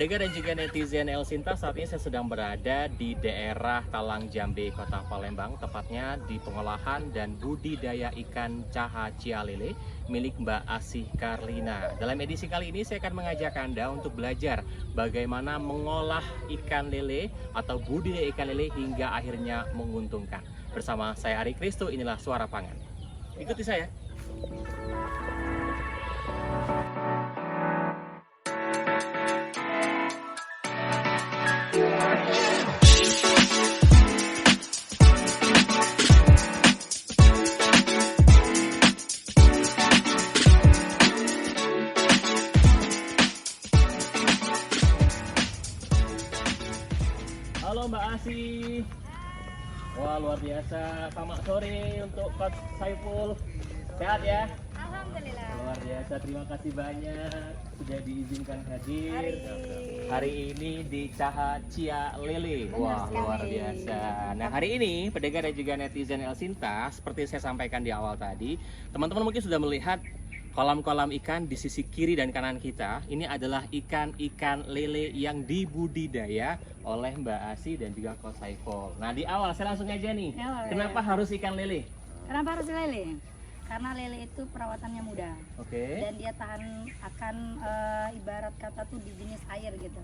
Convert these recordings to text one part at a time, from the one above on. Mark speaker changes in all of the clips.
Speaker 1: Pendengar dan juga netizen El Sinta, saat ini saya sedang berada di daerah Talang Jambe, Kota Palembang, tepatnya di pengolahan dan budidaya ikan caha cialele milik Mbak Asih Karlina. Dalam edisi kali ini saya akan mengajak Anda untuk belajar bagaimana mengolah ikan lele atau budidaya ikan lele hingga akhirnya menguntungkan. Bersama saya Ari Kristo, inilah Suara Pangan. Ikuti saya. Halo Mbak Asih. Wah, luar biasa. Selamat sore untuk Coach Saiful. Sehat ya?
Speaker 2: Alhamdulillah.
Speaker 1: Luar biasa. Terima kasih banyak sudah diizinkan hadir hari ini di Caha Cialele. Wah, luar biasa. Nah, hari ini pendengar dan juga netizen El Sinta, seperti saya sampaikan di awal tadi, teman-teman mungkin sudah melihat kolam-kolam ikan di sisi kiri dan kanan kita. Ini adalah ikan-ikan lele yang dibudidaya oleh Mbak Asih dan juga Coach Saiful. Nah, di awal saya langsung aja nih. Kenapa harus ikan lele?
Speaker 2: Kenapa harus lele? Karena lele itu perawatannya mudah.
Speaker 1: Oke.
Speaker 2: Dan dia tahan akan ibarat kata tuh di jenis air gitu.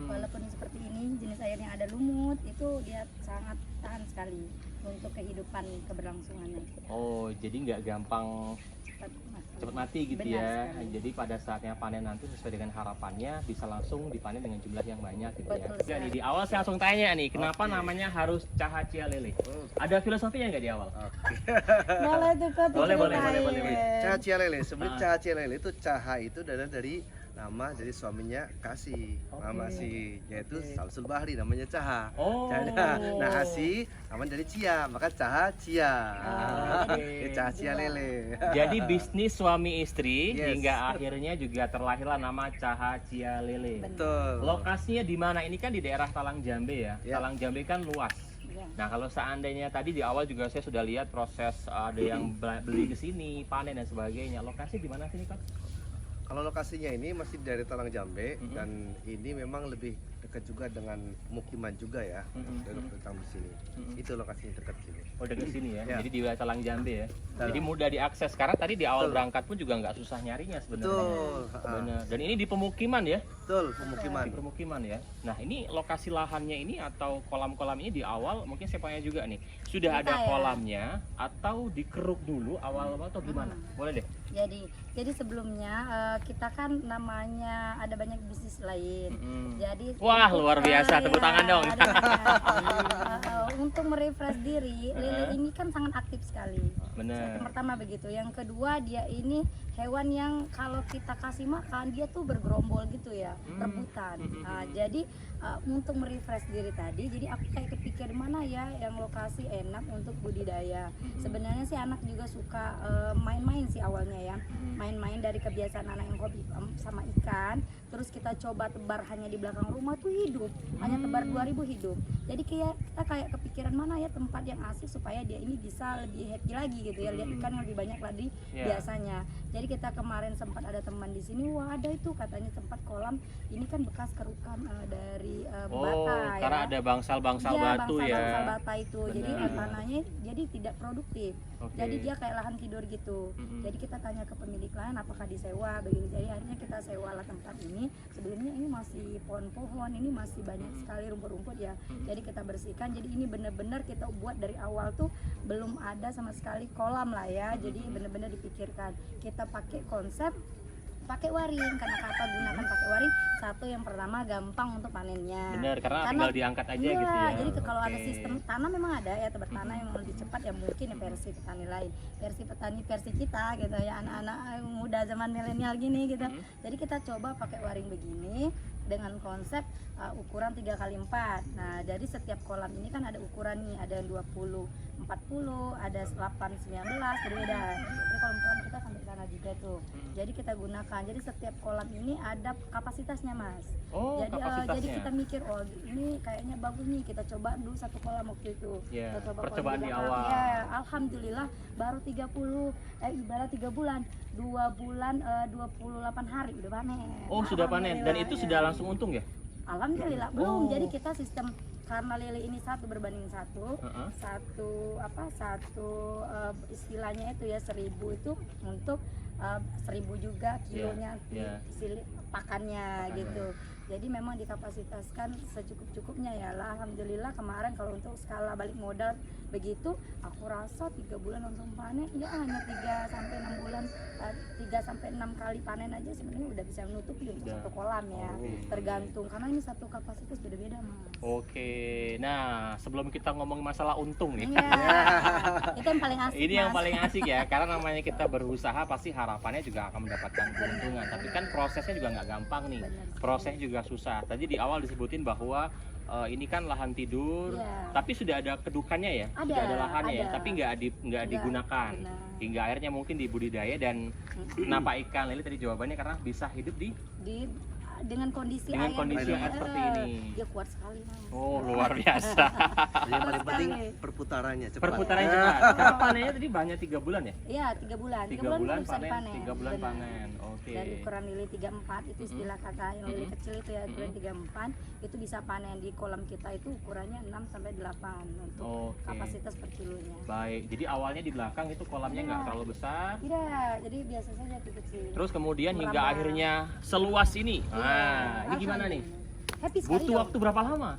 Speaker 2: Walaupun seperti ini jenis air yang ada lumut itu dia sangat tahan sekali untuk kehidupan keberlangsungannya.
Speaker 1: Oh, jadi nggak gampang cepat mati gitu.
Speaker 2: Benar
Speaker 1: ya.
Speaker 2: sekali.
Speaker 1: Jadi pada saatnya panen nanti sesuai dengan harapannya bisa langsung dipanen dengan jumlah yang banyak gitu ya.
Speaker 2: Betul
Speaker 1: Oke,
Speaker 2: sekali.
Speaker 1: nih, di awal saya langsung tanya nih, kenapa namanya harus Caha Cialele? Ada filosofinya nggak di awal?
Speaker 2: Boleh tuh kok.
Speaker 1: Boleh.
Speaker 3: Caha Cialele, sebenarnya Caha Cialele itu Caha itu dari nama dari suaminya Kasih, nama Asih, yaitu Samsul Bahri, namanya Caha.
Speaker 1: Oh.
Speaker 3: Nah Asih namanya dari Cia, maka Caha Cia.
Speaker 1: Oke.
Speaker 3: Caha Cialele.
Speaker 1: Jadi bisnis suami istri
Speaker 3: Yes.
Speaker 1: hingga akhirnya juga terlahirlah nama Caha Cialele.
Speaker 3: Betul.
Speaker 1: Lokasinya di mana? Ini kan di daerah Talang Jambe ya.
Speaker 3: Ya.
Speaker 1: Talang Jambe kan luas.
Speaker 2: Ya.
Speaker 1: Nah, kalau seandainya tadi di awal juga saya sudah lihat proses ada yang beli ke sini, panen dan sebagainya. Lokasi di mana sini, Kak?
Speaker 3: Kalau lokasinya ini masih dari Talang Jambe dan ini memang lebih dekat juga dengan pemukiman juga ya. Dari datang di sini. Itu lokasinya dekat sini.
Speaker 1: Oh, dekat sini ya.
Speaker 3: Ya.
Speaker 1: Jadi di wilayah Talang Jambe ya.
Speaker 3: Betul.
Speaker 1: Jadi mudah diakses. Karena tadi di awal
Speaker 3: Betul.
Speaker 1: berangkat pun juga nggak susah nyarinya sebenarnya.
Speaker 3: Betul.
Speaker 1: Benar. Dan ini di pemukiman ya.
Speaker 3: Betul, pemukiman.
Speaker 1: Di permukiman ya. Nah, ini lokasi lahannya ini atau kolam-kolam ini di awal mungkin saya tanya juga nih. Sudah
Speaker 2: Kita
Speaker 1: ada
Speaker 2: ya.
Speaker 1: kolamnya atau dikeruk dulu awal atau gimana? Boleh deh.
Speaker 2: Jadi sebelumnya kita kan namanya ada banyak bisnis lain. Jadi
Speaker 1: Wah,
Speaker 2: untuk,
Speaker 1: luar biasa. Tepuk tangan dong.
Speaker 2: Untuk merefresh diri, lele ini kan sangat aktif sekali.
Speaker 1: Benar.
Speaker 2: Yang pertama begitu. Yang kedua dia ini hewan yang kalau kita kasih makan dia tuh bergerombol gitu ya, rebutan. Nah, jadi untuk merefresh diri tadi, jadi aku kayak kepikir mana ya yang lokasi enak untuk budidaya. Sebenarnya sih anak juga suka main-main sih awalnya ya, main-main dari kebiasaan anak yang hobi sama ikan. Terus kita coba tebar hanya di belakang rumah tuh hidup, hanya tebar 2000 hidup. Jadi kita kayak kepikiran mana ya tempat yang asik supaya dia ini bisa lebih happy lagi gitu ya, lihat ikan yang lebih banyak lagi biasanya. Jadi kita kemarin sempat ada teman di sini, wah ada itu katanya tempat kolam ini kan bekas kerukan dari bata ya.
Speaker 1: Karena ada bangsal-bangsal
Speaker 2: Iya,
Speaker 1: batu
Speaker 2: bangsal
Speaker 1: ya.
Speaker 2: bata itu. Jadi
Speaker 1: Benar.
Speaker 2: tanahnya jadi tidak produktif.
Speaker 1: Oke.
Speaker 2: Jadi dia kayak lahan tidur gitu. Jadi kita tanya ke pemilik lahan apakah disewa begitu. Jadi akhirnya kita sewalah tempat ini. Sebelumnya ini masih pohon-pohon, ini masih banyak sekali rumput-rumput ya. Jadi kita bersihkan. Jadi ini benar-benar kita buat dari awal tuh belum ada sama sekali kolam lah ya. Jadi benar-benar dipikirkan. Kita pakai konsep pakai waring. Karena kata gunakan pakai waring, satu yang pertama gampang untuk panennya.
Speaker 1: Benar, karena tinggal diangkat aja
Speaker 2: iya,
Speaker 1: gitu ya.
Speaker 2: jadi kalau ada
Speaker 1: Oke.
Speaker 2: sistem tanah memang ada ya, tebar tanah yang lebih cepat ya mungkin ya versi petani lain, versi petani versi kita gitu ya, anak-anak muda zaman milenial gini gitu. Jadi kita coba pakai waring begini dengan konsep ukuran 3x4. Nah, jadi setiap kolam ini kan ada ukuran nih, ada yang 20 40, ada 8 19, berbeda. Jadi kolam-kolam kita sampai sana juga tuh. Jadi kita gunakan. Jadi setiap kolam ini ada kapasitasnya, Mas.
Speaker 1: Oh,
Speaker 2: Jadi
Speaker 1: kapasitasnya.
Speaker 2: kita mikir, oh ini kayaknya bagus nih, kita coba dulu satu kolam waktu itu.
Speaker 1: Iya,
Speaker 2: Kita coba
Speaker 1: percobaan
Speaker 2: kolam
Speaker 1: di
Speaker 2: belakang.
Speaker 1: awal.
Speaker 2: Ya, alhamdulillah baru 30 ibarat 3 bulan, 2 bulan 28 hari udah panen.
Speaker 1: Oh, sudah panen dan
Speaker 2: Alhamdulillah,
Speaker 1: itu
Speaker 2: ya.
Speaker 1: sudah langsung untung ya?
Speaker 2: Alhamdulillah belum. Jadi kita sistem karena lele ini 1 berbanding 1, istilahnya itu ya 1000 itu untuk 1000 juga kilonya pakannya gitu. Jadi memang dikapasitaskan secukup-cukupnya ya lah. Alhamdulillah kemarin kalau untuk skala balik modal begitu, aku rasa 3 bulan langsung panen, ya hanya 3 sampai 6 bulan, 3 sampai 6 kali panen aja sebenarnya udah bisa menutupi untuk satu kolam ya. Tergantung karena ini satu kapasitas beda-beda Mas.
Speaker 1: Oke, nah sebelum kita ngomong masalah untung nih,
Speaker 2: Itu yang paling asik.
Speaker 1: ini
Speaker 2: Mas.
Speaker 1: yang paling asik ya, karena namanya kita berusaha pasti harapannya juga akan mendapatkan keuntungan. Tapi kan prosesnya juga nggak gampang nih, prosesnya juga susah. Tadi di awal disebutin bahwa ini kan lahan tidur, tapi sudah ada kedukannya ya, sudah ada lahannya ya, tapi nggak digunakan. Hingga akhirnya mungkin dibudidaya dan kenapa ikan lele tadi jawabannya karena bisa hidup dengan kondisi air seperti ini.
Speaker 2: Dia kuat sekali Mas.
Speaker 1: Oh luar biasa.
Speaker 3: Yang paling penting perputarannya cepat.
Speaker 1: Perputarannya cepat. Karena panennya tadi banyak 3 bulan ya?
Speaker 2: Iya 3 bulan.
Speaker 1: 3
Speaker 2: 3
Speaker 1: bulan
Speaker 2: bisa
Speaker 1: panen,
Speaker 2: dipanen.
Speaker 1: 3 bulan
Speaker 2: Benar.
Speaker 1: panen. Oke.
Speaker 2: Dan ukuran lele 34 itu istilah kata yang lele kecil itu ya, ukuran 34 itu bisa panen di kolam kita itu ukurannya 6 sampai 8 untuk kapasitas per kilonya.
Speaker 1: Baik, jadi awalnya di belakang itu kolamnya nggak terlalu besar.
Speaker 2: Tidak, jadi biasa saja kecil.
Speaker 1: Terus kemudian hingga
Speaker 2: Merambah.
Speaker 1: akhirnya seluas ini. Nah, ini gimana nih?
Speaker 2: Happy sekali
Speaker 1: Butuh
Speaker 2: dong.
Speaker 1: waktu berapa lama?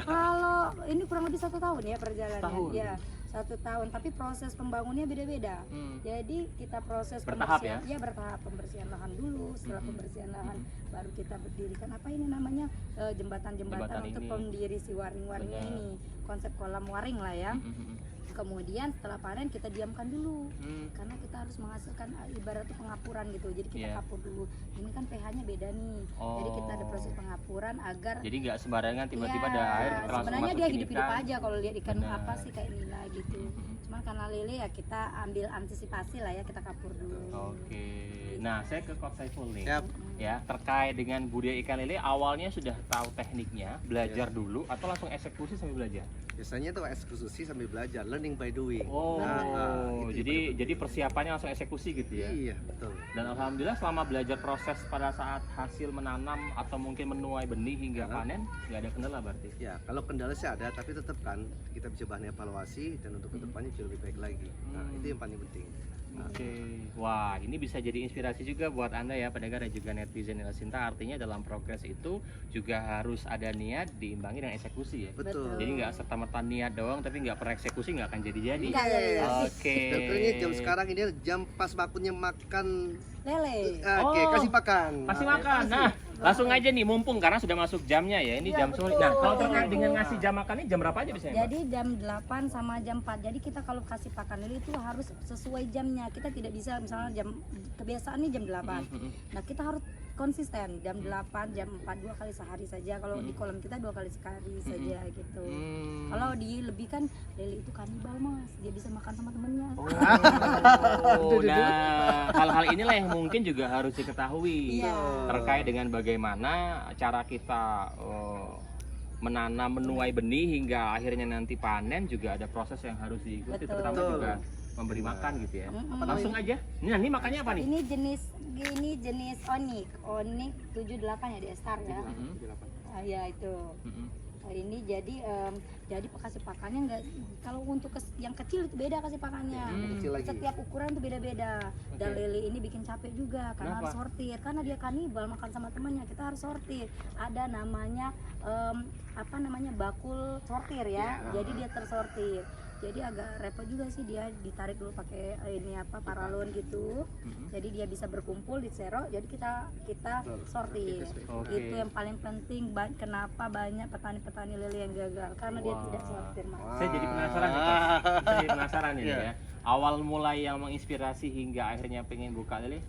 Speaker 2: Kalau ini kurang lebih 1 tahun ya perjalanan.
Speaker 1: Tahun.
Speaker 2: Ya, 1 tahun. Tapi proses pembangunnya beda-beda. Jadi kita proses
Speaker 1: Bertahap
Speaker 2: pembersihan, ya bertahap pembersihan lahan dulu. Setelah pembersihan lahan, baru kita berdirikan apa ini namanya jembatan-jembatan untuk
Speaker 1: ini.
Speaker 2: pendiri si waring-waringnya ini. Konsep kolam waring lah ya. Kemudian setelah panen kita diamkan dulu karena kita harus menghasilkan ibarat itu pengapuran gitu. Jadi kita kapur dulu. Ini kan pH-nya beda nih. Jadi kita ada proses pengapuran agar
Speaker 1: Jadi nggak sembarangan tiba-tiba
Speaker 2: ya,
Speaker 1: ada air langsung
Speaker 2: sebenarnya dia
Speaker 1: masukin
Speaker 2: hidup-hidup
Speaker 1: ikan.
Speaker 2: aja kalau lihat ikan
Speaker 1: Benar.
Speaker 2: apa sih kayak nila gitu. Cuman karena lele ya kita ambil antisipasi lah ya, kita kapur dulu.
Speaker 1: Oke. Nah, saya ke Coach Saiful nih.
Speaker 3: Yap.
Speaker 1: Ya, terkait dengan budaya ikan lele, awalnya sudah tahu tekniknya, belajar dulu atau langsung eksekusi sambil belajar?
Speaker 3: Biasanya tuh eksekusi sambil belajar, learning by doing.
Speaker 1: Oh,
Speaker 3: itu
Speaker 1: jadi persiapannya langsung eksekusi gitu ya?
Speaker 3: Iya, betul.
Speaker 1: Dan alhamdulillah selama belajar proses pada saat hasil menanam atau mungkin menuai benih hingga panen nggak ada kendala berarti?
Speaker 3: Ya, kalau kendala sih ada, tapi tetap kan kita bisa bahan evaluasi dan untuk kedepannya jauh lebih baik lagi. Nah, itu yang paling penting.
Speaker 1: Oke, wah ini bisa jadi inspirasi juga buat Anda ya pendengar dan juga netizen El Sinta. Artinya dalam progres itu juga harus ada niat diimbangi dengan eksekusi ya.
Speaker 3: Betul.
Speaker 1: Jadi nggak serta-merta niat doang tapi nggak pernah eksekusi nggak akan jadi-jadi.
Speaker 2: Nggak jadi.
Speaker 1: Oke.
Speaker 3: Contohnya jam sekarang ini jam pas waktunya makan.
Speaker 2: Lele.
Speaker 3: Oke,
Speaker 1: Oh.
Speaker 3: kasih makan.
Speaker 1: Kasih makan. Nah, langsung aja nih mumpung karena sudah masuk jamnya ya. Ini jam sore. Nah, kalau terkait dengan ngasih jam makan ini jam berapa aja biasanya? Mbak?
Speaker 2: Jadi jam 8 sama jam 4. Jadi kita kalau kasih pakan lele itu harus sesuai jamnya. Kita tidak bisa misalnya kebiasaannya jam 8. Nah, kita harus konsisten jam 8, jam 4 2 kali sehari saja. Kalau di kolam kita 2 kali sekali saja gitu. Kalau dilebihkan lele itu kanibal Mas. Dia bisa makan sama temennya.
Speaker 1: Oh, nah hal-hal inilah yang mungkin juga harus diketahui terkait dengan bagaimana cara kita menanam, menuai benih hingga akhirnya nanti panen juga ada proses yang harus diikuti, terutama juga memberi makan gitu ya. Langsung aja. Ini makannya apa nih?
Speaker 2: Ini jenis onik 78 ya di Star ya. Ya itu. Ini jadi kasih pakannya enggak, kalau untuk yang kecil itu beda kasih pakannya.
Speaker 3: Kecil lagi.
Speaker 2: Setiap ukuran itu beda-beda. Dan lele ini bikin capek juga karena harus sortir. Karena dia kanibal makan sama temannya, kita harus sortir. Ada namanya bakul sortir ya. Jadi dia tersortir. Jadi agak repot juga sih, dia ditarik dulu pakai paralon gitu. Jadi dia bisa berkumpul di sero. Jadi kita sortir. Itu yang paling penting. Kenapa banyak petani-petani lele yang gagal? Karena dia tidak sortir Mas.
Speaker 1: Saya jadi penasaran nih, Pak. Saya jadi penasaran ini ya. Awal mulai yang menginspirasi hingga akhirnya pengen buka lele,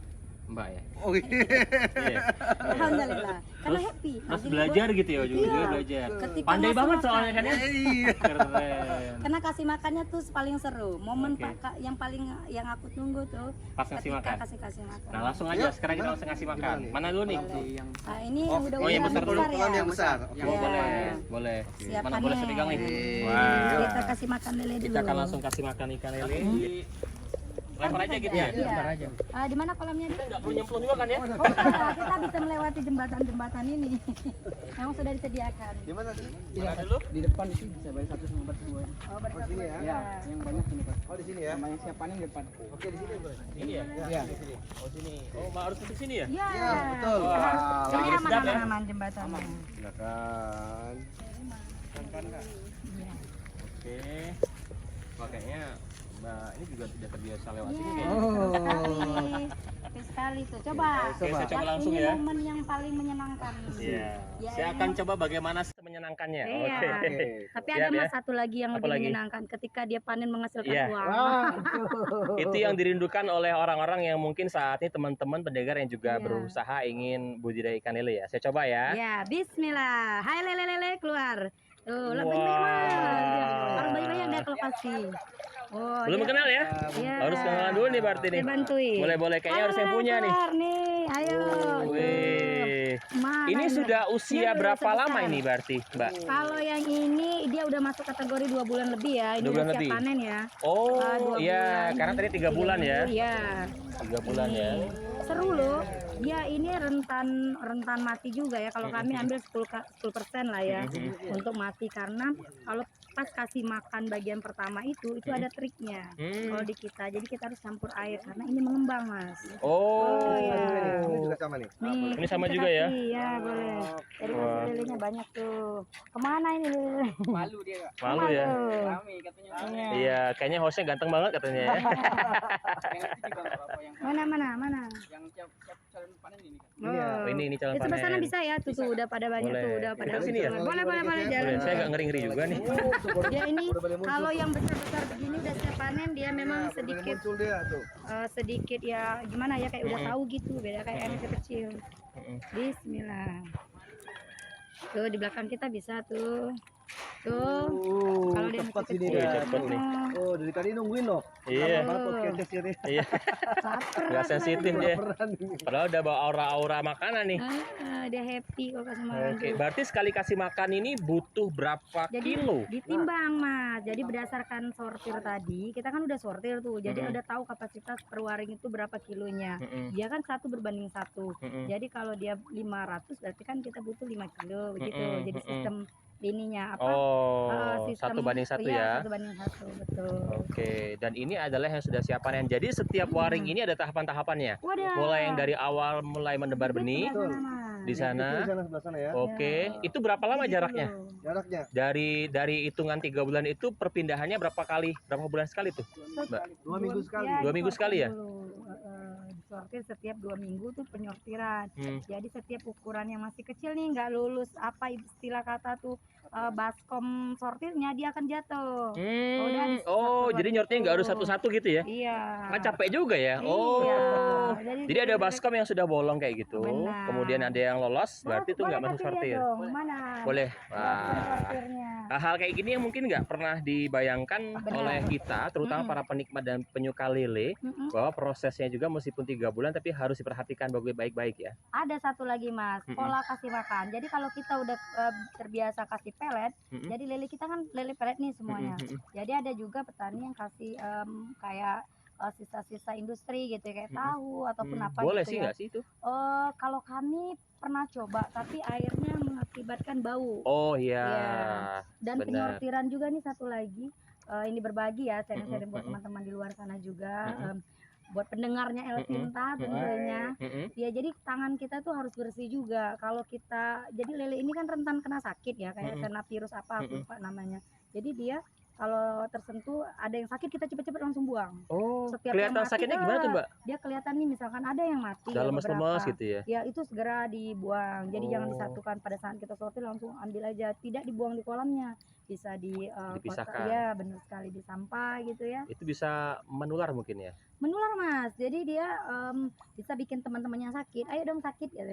Speaker 1: Mbak ya.
Speaker 3: Oh iya.
Speaker 2: Alhamdulillah. Karena happy.
Speaker 1: Terus belajar gitu ya, juga belajar.
Speaker 2: Ketika
Speaker 1: Pandai
Speaker 2: ngasih
Speaker 1: banget
Speaker 2: makan.
Speaker 1: soalnya kan ya. Keren.
Speaker 2: Karena kasih makannya tuh paling seru. Momen yang aku tunggu tuh
Speaker 1: Pas ngasih
Speaker 2: ketika
Speaker 1: makan.
Speaker 2: kasih makan.
Speaker 1: Nah langsung aja sekarang kita langsung ngasih makan. Mana dulu nih?
Speaker 2: Nah, ini yang udah
Speaker 1: yang besar dulu.
Speaker 2: ya.
Speaker 3: Yang besar.
Speaker 1: Oh, boleh.
Speaker 2: Siap
Speaker 1: Mana
Speaker 2: panen.
Speaker 1: boleh saya pegang nih?
Speaker 2: Kita kasih makan lele dulu.
Speaker 1: Kita akan langsung kasih makan ikan lele. Lempar aja gitu ya?
Speaker 2: Iya. Di mana kolamnya?
Speaker 1: Nggak perlu nyemplung juga kan ya?
Speaker 2: Oh, enggak, kita bisa melewati jembatan-jembatan ini. Memang sudah disediakan.
Speaker 3: Di mana sih?
Speaker 1: Mana dulu?
Speaker 4: Di depan itu bisa bayar 1 sama berdua.
Speaker 2: Oh, bersatu.
Speaker 3: sini ya?
Speaker 4: Ya, yang banyak ini Pak.
Speaker 3: Oh di sini ya?
Speaker 4: Sama yang siap panen di depan.
Speaker 3: Oke di sini boleh.
Speaker 1: Ini ya?
Speaker 4: Iya.
Speaker 1: Oh sini. Oh harus ke sini ya?
Speaker 2: Iya.
Speaker 3: Iya, betul.
Speaker 1: Wah,
Speaker 2: Ini
Speaker 1: sedap ya?
Speaker 2: aman jembatannya.
Speaker 3: Silakan.
Speaker 2: Iya.
Speaker 1: Oke. Makanya Mbak ini juga sudah terbiasa lewat sini
Speaker 2: Iya,
Speaker 1: kayaknya.
Speaker 2: seru sekali tuh. Coba.
Speaker 1: Oke, saya coba langsung
Speaker 2: Ini
Speaker 1: ya.
Speaker 2: momen yang paling menyenangkan.
Speaker 1: Iya.
Speaker 2: Ya,
Speaker 1: Saya
Speaker 2: ini
Speaker 1: akan coba bagaimana menyenangkannya.
Speaker 2: Iya.
Speaker 1: Oke.
Speaker 2: Tapi
Speaker 1: Siap
Speaker 2: ada
Speaker 1: ya.
Speaker 2: mas satu lagi yang
Speaker 1: Apa
Speaker 2: lebih
Speaker 1: lagi?
Speaker 2: menyenangkan ketika dia panen menghasilkan
Speaker 1: Iya.
Speaker 2: uang.
Speaker 1: Itu yang dirindukan oleh orang-orang yang mungkin saat ini teman-teman pendengar yang juga
Speaker 2: Iya.
Speaker 1: berusaha ingin budidaya ikan lele ya. Saya coba ya.
Speaker 2: Ya, bismillah. Hai lele keluar. Tuh,
Speaker 1: Wow.
Speaker 2: banyak-banyak. Harus banyak-banyak deh kalau kasih. Oh,
Speaker 1: Belum
Speaker 2: dia-
Speaker 1: kenal ya?
Speaker 2: Iya.
Speaker 1: Harus kenalan dulu nih berarti nih.
Speaker 2: Saya bantuin.
Speaker 1: Boleh-boleh kayaknya harus yang punya nih.
Speaker 2: Keluar nih. Ayo.
Speaker 1: Wih.
Speaker 2: Mana
Speaker 1: Ini sudah usia
Speaker 2: Ini
Speaker 1: berapa
Speaker 2: sebesar.
Speaker 1: lama ini berarti, Mbak?
Speaker 2: Kalau yang ini dia udah masuk kategori 2 bulan lebih ya. Ini
Speaker 1: 2 bulan
Speaker 2: udah siap
Speaker 1: lebih.
Speaker 2: panen ya.
Speaker 1: Oh,
Speaker 2: 2
Speaker 1: iya,
Speaker 2: bulan.
Speaker 1: karena tadi 3 bulan ya.
Speaker 2: Iya.
Speaker 1: 3 bulan ya.
Speaker 2: Seru loh. Dia ini rentan mati juga ya. Kalau kami ambil 10% lah ya untuk mati, karena kalau pas kasih makan bagian pertama itu ada triknya. Kalau di kita, jadi kita harus campur air karena ini mengembang, Mas.
Speaker 1: Oh,
Speaker 2: iya.
Speaker 3: Ini juga sama nih.
Speaker 2: Nih,
Speaker 1: Ini sama
Speaker 2: kita
Speaker 1: juga ya?
Speaker 2: kasih. Ya, boleh. Jadi
Speaker 1: Wah.
Speaker 2: kasih lilenya banyak tuh. Kemana ini lele?
Speaker 4: Malu dia Kak.
Speaker 1: malu ya.
Speaker 4: Rame katanya.
Speaker 2: Iya.
Speaker 1: Iya, kayaknya hostnya ganteng banget katanya ya.
Speaker 4: Yang itu juga nggak apa-apa yang
Speaker 2: Mana?
Speaker 4: yang siap calon panen ini Kak.
Speaker 1: Oh, ini calon
Speaker 2: Di sebelah sana
Speaker 1: panen.
Speaker 2: bisa ya, tuh udah pada banyak
Speaker 1: Boleh.
Speaker 2: tuh, udah pada.
Speaker 1: Kita sini ya?
Speaker 2: Boleh
Speaker 1: Boleh,
Speaker 2: jalan.
Speaker 1: saya agak ngeri-ngeri juga nih.
Speaker 2: Dia ini kalau yang besar-besar begini udah siap panen, dia memang sedikit
Speaker 3: Muncul dia tuh.
Speaker 2: sedikit ya gimana ya, kayak udah tahu gitu, beda kayak anak kecil.
Speaker 1: Mm-mm.
Speaker 2: Bismillah. Tuh di belakang kita bisa tuh. Tuh. Kalau dia
Speaker 3: Cepat
Speaker 2: masih
Speaker 3: sini
Speaker 2: kecil.
Speaker 3: dia.
Speaker 1: cepet nih.
Speaker 3: Oh dari tadi nungguin loh.
Speaker 1: Iya,
Speaker 3: Podcast ini.
Speaker 1: iya.
Speaker 2: Lapar.
Speaker 1: Nggak sensitif dia.
Speaker 3: Laparan ini.
Speaker 1: Padahal udah bawa aura-aura makanan nih.
Speaker 2: Dia happy kalau kasih makan.
Speaker 1: Oke,
Speaker 2: tuh.
Speaker 1: berarti sekali kasih makan ini butuh berapa
Speaker 2: Jadi
Speaker 1: kilo?
Speaker 2: ditimbang, Mas. Jadi berdasarkan sortir tadi, kita kan udah sortir tuh. Jadi
Speaker 1: Mm-mm.
Speaker 2: udah tahu kapasitas per waring itu berapa kilonya.
Speaker 1: Mm-mm.
Speaker 2: Dia kan 1 berbanding 1.
Speaker 1: Mm-mm.
Speaker 2: Jadi kalau dia 500 berarti kan kita butuh 5 kilo begitu.
Speaker 1: Mm-mm,
Speaker 2: Jadi
Speaker 1: mm-mm.
Speaker 2: sistem ininya apa?
Speaker 1: Oh,
Speaker 2: sistem
Speaker 1: 1:1 ya.
Speaker 2: 1:1, betul.
Speaker 1: Oke, dan ini adalah yang sudah siap panen. Jadi setiap waring ini ada tahapan-tahapannya.
Speaker 2: Wadah.
Speaker 1: Mulai yang dari awal mulai menebar benih
Speaker 2: Sebelah sana, Mas.
Speaker 1: di
Speaker 3: Itu
Speaker 1: sana.
Speaker 3: di sana sebelah sana ya.
Speaker 1: Oke, itu berapa lama
Speaker 2: Begitu
Speaker 1: jaraknya?
Speaker 2: loh.
Speaker 3: Jaraknya.
Speaker 1: Dari hitungan 3 bulan itu perpindahannya berapa kali? Berapa bulan sekali tuh, Mbak?
Speaker 3: 2 minggu sekali.
Speaker 2: Ya,
Speaker 1: 2 minggu sekali ya?
Speaker 2: Disortir setiap 2 minggu tuh penyortiran.
Speaker 1: Hmm.
Speaker 2: Jadi setiap ukuran yang masih kecil nih, nggak lulus apa istilah kata tuh baskom sortirnya, dia akan jatuh. udah di
Speaker 1: Oh,
Speaker 2: satu
Speaker 1: jadi
Speaker 2: waring
Speaker 1: nyortinya nggak harus
Speaker 2: itu.
Speaker 1: satu-satu gitu ya?
Speaker 2: Iya.
Speaker 1: Kan capek juga ya?
Speaker 2: Iya.
Speaker 1: Oh,
Speaker 2: Jadi
Speaker 1: jadi ada baskom yang sudah bolong kayak gitu.
Speaker 2: Benar.
Speaker 1: Kemudian ada yang lolos, berarti itu nggak masuk
Speaker 2: kasih lihat
Speaker 1: sortir.
Speaker 2: dong, mana?
Speaker 1: Boleh.
Speaker 2: Baskom
Speaker 1: Wah.
Speaker 2: sortirnya.
Speaker 1: Hal-hal kayak gini yang mungkin nggak pernah dibayangkan
Speaker 2: Benar.
Speaker 1: oleh kita, terutama para penikmat dan penyuka lele,
Speaker 2: Mm-mm.
Speaker 1: bahwa prosesnya juga meskipun 3 bulan tapi harus diperhatikan baik-baik ya.
Speaker 2: Ada satu lagi, Mas, pola kasih makan. Jadi kalau kita udah terbiasa kasih pelet,
Speaker 1: Mm-mm.
Speaker 2: jadi lele kita kan lele pelet nih semuanya.
Speaker 1: Mm-mm.
Speaker 2: Jadi ada juga petani yang kasih kayak sisa-sisa industri gitu ya, kayak
Speaker 1: Mm-mm.
Speaker 2: tahu ataupun apa
Speaker 1: Boleh
Speaker 2: gitu
Speaker 1: sih
Speaker 2: ya.
Speaker 1: nggak sih itu?
Speaker 2: Kalau kami pernah coba, tapi airnya mengakibatkan bau.
Speaker 1: Oh iya.
Speaker 2: Iya. Dan
Speaker 1: benar.
Speaker 2: penyortiran juga nih satu lagi, ini berbagi ya, sharing-sharing buat
Speaker 1: Mm-mm.
Speaker 2: teman-teman di luar sana juga,
Speaker 1: Mm-mm.
Speaker 2: buat pendengarnya El Cinta tentunya.
Speaker 1: Mm-mm.
Speaker 2: Ya jadi tangan kita tuh harus bersih juga. Kalau kita, jadi lele ini kan rentan kena sakit ya, kayak
Speaker 1: Mm-mm.
Speaker 2: kena virus apa aku
Speaker 1: Mm-mm.
Speaker 2: lupa namanya. Jadi dia kalau tersentuh ada yang sakit, kita cepet-cepet langsung buang.
Speaker 1: Oh,
Speaker 2: Setiap
Speaker 1: kelihatan
Speaker 2: yang mati,
Speaker 1: sakitnya gimana tuh, Mbak?
Speaker 2: Dia kelihatan nih, misalkan ada yang mati ya,
Speaker 1: Udah lemes-lemes
Speaker 2: beberapa.
Speaker 1: gitu ya.
Speaker 2: Ya itu segera dibuang. Jadi jangan
Speaker 1: Oh.
Speaker 2: disatukan pada saat kita sortir, langsung ambil aja. Tidak dibuang di kolamnya, bisa
Speaker 1: Dipisahkan.
Speaker 2: ya benar sekali, di sampah gitu ya.
Speaker 1: Itu bisa menular mungkin ya.
Speaker 2: Menular, Mas. Jadi dia bisa bikin teman-temannya sakit. Ayo dong sakit ya.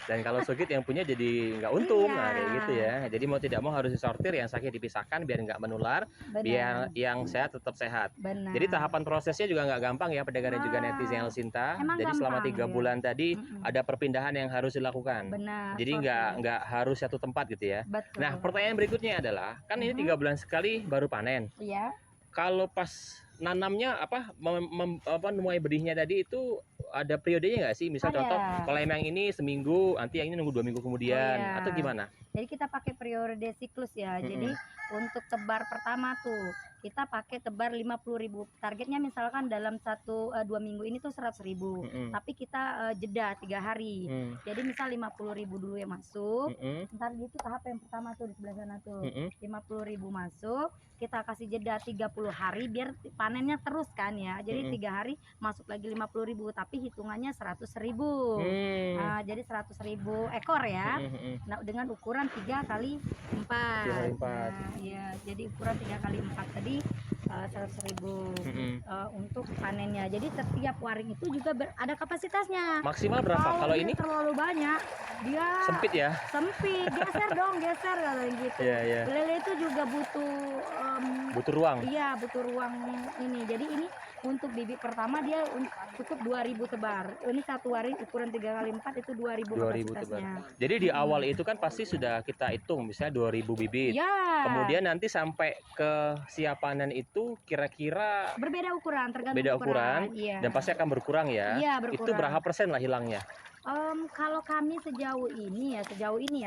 Speaker 1: Dan kalau sakit yang punya jadi nggak untung,
Speaker 2: Iya.
Speaker 1: nah, kayak gitu ya. Jadi mau tidak mau harus disortir, yang sakit dipisahkan biar nggak menular, biar yang sehat tetap sehat.
Speaker 2: Benar.
Speaker 1: Jadi tahapan prosesnya juga nggak gampang ya, pendengar dan juga
Speaker 2: Ah,
Speaker 1: netizen El Cinta.
Speaker 2: emang
Speaker 1: Jadi selama
Speaker 2: gampang,
Speaker 1: 3
Speaker 2: ya.
Speaker 1: bulan tadi
Speaker 2: Mm-mm.
Speaker 1: ada perpindahan yang harus dilakukan.
Speaker 2: Benar.
Speaker 1: Jadi
Speaker 2: sortir.
Speaker 1: nggak harus satu tempat gitu ya.
Speaker 2: Betul.
Speaker 1: Nah, pertanyaan berikutnya adalah, kan ini
Speaker 2: Mhm.
Speaker 1: 3 bulan sekali baru panen.
Speaker 2: Iya.
Speaker 1: Kalau pas nanamnya apa menuai benihnya tadi itu ada periodenya nggak sih? Misal
Speaker 2: Ada.
Speaker 1: contoh kalau yang ini seminggu, nanti yang ini nunggu 2 minggu kemudian,
Speaker 2: Oh, iya.
Speaker 1: atau gimana?
Speaker 2: Jadi kita pakai periode siklus ya. Jadi untuk tebar pertama tuh kita pakai tebar 50.000. Targetnya misalkan dalam 2 minggu ini tuh 100.000. Tapi kita jeda 3 hari. Jadi misal 50.000 dulu yang masuk. Ntar gitu tahap yang pertama tuh di sebelah sana tuh. 50.000 masuk, kita kasih jeda 30 hari biar panennya terus kan ya. Jadi 3 hari masuk lagi 50.000, tapi hitungannya 100.000. Nah, jadi 100.000 ekor ya. Nah, dengan ukuran 3 kali 4.
Speaker 1: 3 kali 4.
Speaker 2: Nah, ya, jadi ukuran 3 kali 4 tadi 100.000 untuk panennya. Jadi setiap waring itu juga ada kapasitasnya.
Speaker 1: Maksimal berapa? Kalau
Speaker 2: dia
Speaker 1: ini
Speaker 2: terlalu banyak, dia
Speaker 1: sempit ya?
Speaker 2: sempit. Geser dong, geser kalau gitu.
Speaker 1: Iya.
Speaker 2: Lele itu juga butuh
Speaker 1: Butuh ruang.
Speaker 2: iya, butuh ruang ini. Jadi ini untuk bibit pertama dia cukup 2.000 tebar. Ini satu waring ukuran 3 kali 4 itu 2.000
Speaker 1: 2.000
Speaker 2: kapasitasnya.
Speaker 1: tebar. Jadi di awal itu kan pasti sudah kita hitung misalnya 2.000 bibit.
Speaker 2: Ya.
Speaker 1: Kemudian nanti sampai ke siap panen itu kira-kira
Speaker 2: Berbeda ukuran, tergantung
Speaker 1: beda ukuran
Speaker 2: Iya.
Speaker 1: dan pasti akan berkurang ya.
Speaker 2: Iya, berkurang.
Speaker 1: Itu berapa persen lah hilangnya?
Speaker 2: Kalau kami sejauh ini ya,